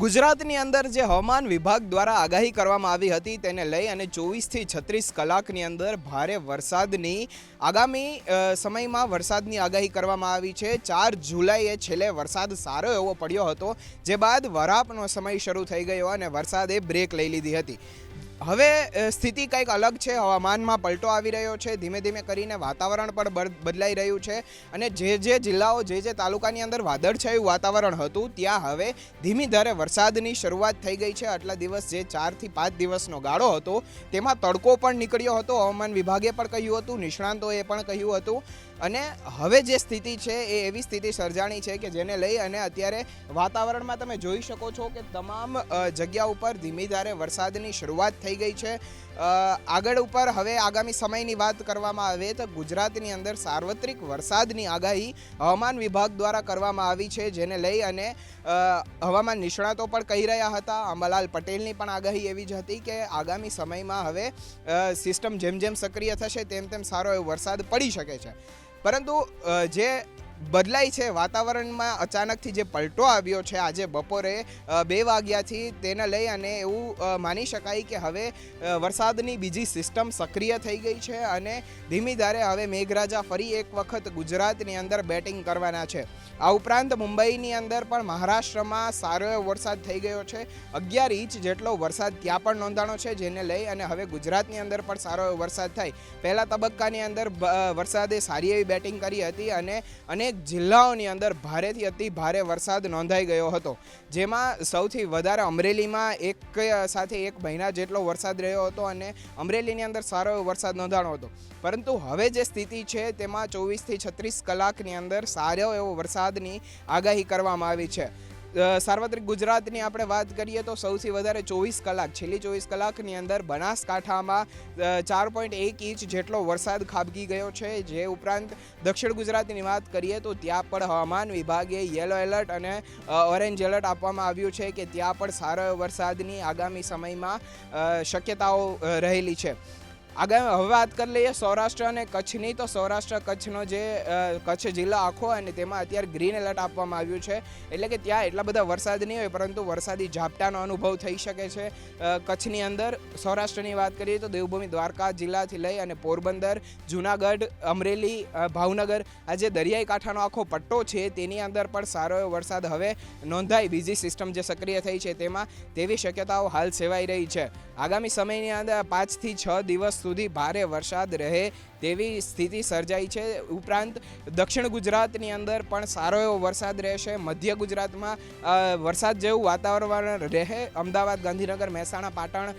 ગુજરાતની અંદર જે હવામાન વિભાગ દ્વારા આગાહી કરવામાં આવી હતી તેને લઈ અને 24 થી 36 કલાકની અંદર ભારે વરસાદની આગામી સમયમાં વરસાદની આગાહી કરવામાં આવી છે। 4 જુલાઈએ છેલ્લે વરસાદ સારો એવો પડ્યો હતો, જે બાદ વરાપનો સમય શરૂ થઈ ગયો અને વરસાદે બ્રેક લઈ લીધી હતી। હવે સ્થિતિ કંઈક અલગ છે, હવામાનમાં પલટો આવી રહ્યો છે, ધીમે ધીમે કરીને વાતાવરણ પણ બદલાઈ રહ્યું છે અને જે જિલ્લાઓ જે તાલુકાની અંદર વાદળછાયું વાતાવરણ હતું ત્યાં હવે ધીમી ધારે વરસાદની શરૂઆત થઈ ગઈ છે। આટલા દિવસ જે 4 થી 5 દિવસનો ગાળો હતો તેમાં તડકો પણ નીકળ્યો હતો, હવામાન વિભાગે પણ કહ્યું હતું, નિષ્ણાંતોએ પણ કહ્યું હતું અને હવે જે સ્થિતિ છે એ એવી સ્થિતિ સર્જાણી છે કે જેને લઈ અને અત્યારે વાતાવરણમાં તમે જોઈ શકો છો કે તમામ જગ્યા ઉપર ધીમી ધારે વરસાદની શરૂઆત થઈ ગઈ છે। આગળ ઉપર હવે આગામી સમયની વાત કરવામાં આવે તો ગુજરાતની અંદર સાર્વત્રિક વરસાદની આગાહી હવામાન વિભાગ દ્વારા કરવામાં આવી છે, જેને લઈ અને હવામાન નિષ્ણાતો પણ કહી રહ્યા હતા। અંબાલાલ પટેલની પણ આગાહી એવી જ હતી કે આગામી સમયમાં હવે સિસ્ટમ જેમ જેમ સક્રિય થશે તેમ તેમ સારો એવો વરસાદ પડી શકે છે। પરંતુ જે બદલાઈ છે વાતાવરણમાં, અચાનકથી જે પલટો આવ્યો છે આજે બપોરે 2 વાગ્યાથી, તેને લઈ અને એવું માની શકાય કે હવે વરસાદની બીજી સિસ્ટમ સક્રિય થઈ ગઈ છે અને ધીમી ધારે હવે મેઘરાજા ફરી એક વખત ગુજરાતની અંદર બેટિંગ કરવાના છે। આ ઉપરાંત મુંબઈની અંદર પણ મહારાષ્ટ્રમાં સારો એવો વરસાદ થઈ ગયો છે, 11 ઇંચ જેટલો વરસાદ ત્યાં પણ નોંધાણો છે, જેને લઈ અને હવે ગુજરાતની અંદર પણ સારો એવો વરસાદ થાય। પહેલા તબક્કાની અંદર વરસાદે સારી એવી બેટિંગ કરી હતી અને અનેક જિલ્લાઓની અંદર ભારેથી અતિ ભારે વરસાદ નોંધાઈ ગયો હતો, જેમાં સૌથી વધારે અમરેલીમાં એક સાથે 1 મહિના જેટલો વરસાદ રહ્યો હતો અને અમરેલીની અંદર સારો એવો વરસાદ નોંધાણો હતો। પરંતુ હવે જે સ્થિતિ છે તેમાં 24 થી 36 કલાકની અંદર સારો એવો વરસાદની આગાહી કરવામાં આવી છે। સાર્વત્રિક ગુજરાતની આપણે વાત કરીએ તો સૌથી વધારે 24 કલાક, છેલ્લી 24 કલાકની અંદર બનાસકાંઠામાં 4.1 ઇંચ જેટલો વરસાદ ખાબકી ગયો છે। જે ઉપરાંત દક્ષિણ ગુજરાતની વાત કરીએ તો ત્યાં પણ હવામાન વિભાગે યલો એલર્ટ અને ઓરેન્જ એલર્ટ આપવામાં આવ્યું છે કે ત્યાં પણ સારો વરસાદની આગામી સમયમાં શક્યતાઓ રહેલી છે। હવે વાત કરી લઈએ સૌરાષ્ટ્ર અને કચ્છની, તો સૌરાષ્ટ્ર કચ્છનો જે કચ્છ જિલ્લો આખો અને તેમાં અત્યારે ગ્રીન એલર્ટ આપવામાં આવ્યું છે, એટલે કે ત્યાં એટલા બધા વરસાદ નહીં હોય પરંતુ વરસાદી ઝાપટાનો અનુભવ થઈ શકે છે કચ્છની અંદર। સૌરાષ્ટ્રની વાત કરીએ તો દેવભૂમિ દ્વારકા જિલ્લાથી લઈ અને પોરબંદર, જૂનાગઢ, અમરેલી, ભાવનગર, આ જે દરિયાઈ કાંઠાનો આખો પટ્ટો છે તેની અંદર પણ સારો એવો વરસાદ હવે નોંધાય, બીજી સિસ્ટમ જે સક્રિય થઈ છે તેમાં, તેવી શક્યતાઓ હાલ સેવાઈ રહી છે। આગામી સમયની અંદર 5 થી 6 દિવસ સુધી ભારે વરસાદ રહે તેવી સ્થિતિ સર્જાઈ છે। ઉપરાંત દક્ષિણ ગુજરાતની અંદર પણ સારો એવો વરસાદ રહેશે, મધ્ય ગુજરાતમાં વરસાદ જેવું વાતાવરણ રહે। અમદાવાદ, ગાંધીનગર, મહેસાણા, પાટણ,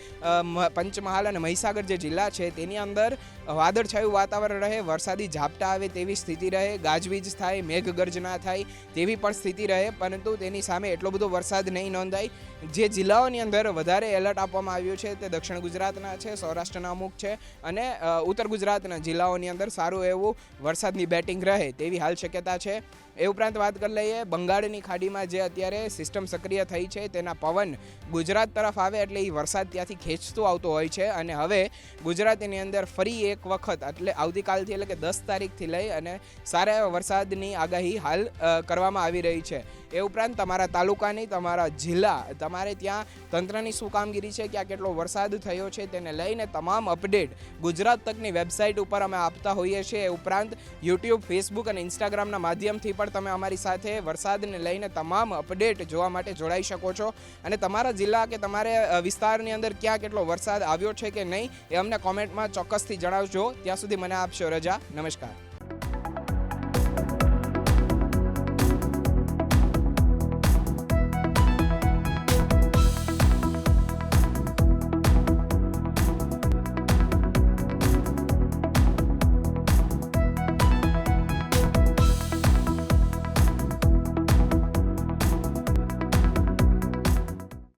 પંચમહાલ અને મહીસાગર જે જિલ્લા છે તેની અંદર વાદળછાયું વાતાવરણ રહે, વરસાદી ઝાપટા આવે તેવી સ્થિતિ રહે, ગાજવીજ થાય, મેઘગર્જના થાય તેવી પણ સ્થિતિ રહે, પરંતુ તેની સામે એટલો બધો વરસાદ નહીં નોંધાય। જે જિલ્લાઓની અંદર વધારે એલર્ટ આપવામાં આવ્યું છે તે દક્ષિણ ગુજરાતના છે, સૌરાષ્ટ્રના અમુક છે અને ઉત્તર ગુજરાતના જિલ્લાઓની અંદર સારું એવું વરસાદની બેટિંગ રહે તેવી હાલ શક્યતા છે। એ ઉપરાંત વાત કરી લઈએ બંગાળની ખાડીમાં જે અત્યારે સિસ્ટમ સક્રિય થઈ છે તેના પવન ગુજરાત તરફ આવે એટલે એ વરસાદ ત્યાંથી ખેંચતો આવતો હોય છે અને હવે ગુજરાતની અંદર ફરી એક વખત એટલે આવતીકાલથી એટલે કે 10 તારીખથી લઈ અને સારા એવા વરસાદની આગાહી હાલ કરવામાં આવી રહી છે। એ ઉપરાંત તમારા તાલુકાની, તમારા જિલ્લા, તમારે ત્યાં તંત્રની શું કામગીરી છે, ક્યાં કેટલો વરસાદ થયો છે તેને લઈને તમામ અપડેટ ગુજરાત તકની વેબસાઇટ ઉપર અમે આપતા હોઈએ છીએ। એ ઉપરાંત યુટ્યુબ, ફેસબુક અને ઇન્સ્ટાગ્રામના માધ્યમથી પણ તમે અમારી સાથે વરસાદને લઈને તમામ અપડેટ જોવા માટે જોડાઈ શકો છો અને તમારા જિલ્લા કે તમારે વિસ્તારની અંદર ક્યાં કેટલો વરસાદ આવ્યો છે કે નહીં એ અમને કોમેન્ટમાં ચોક્કસથી જણાવજો। ત્યાં સુધી મને આપશો રજા, નમસ્કાર।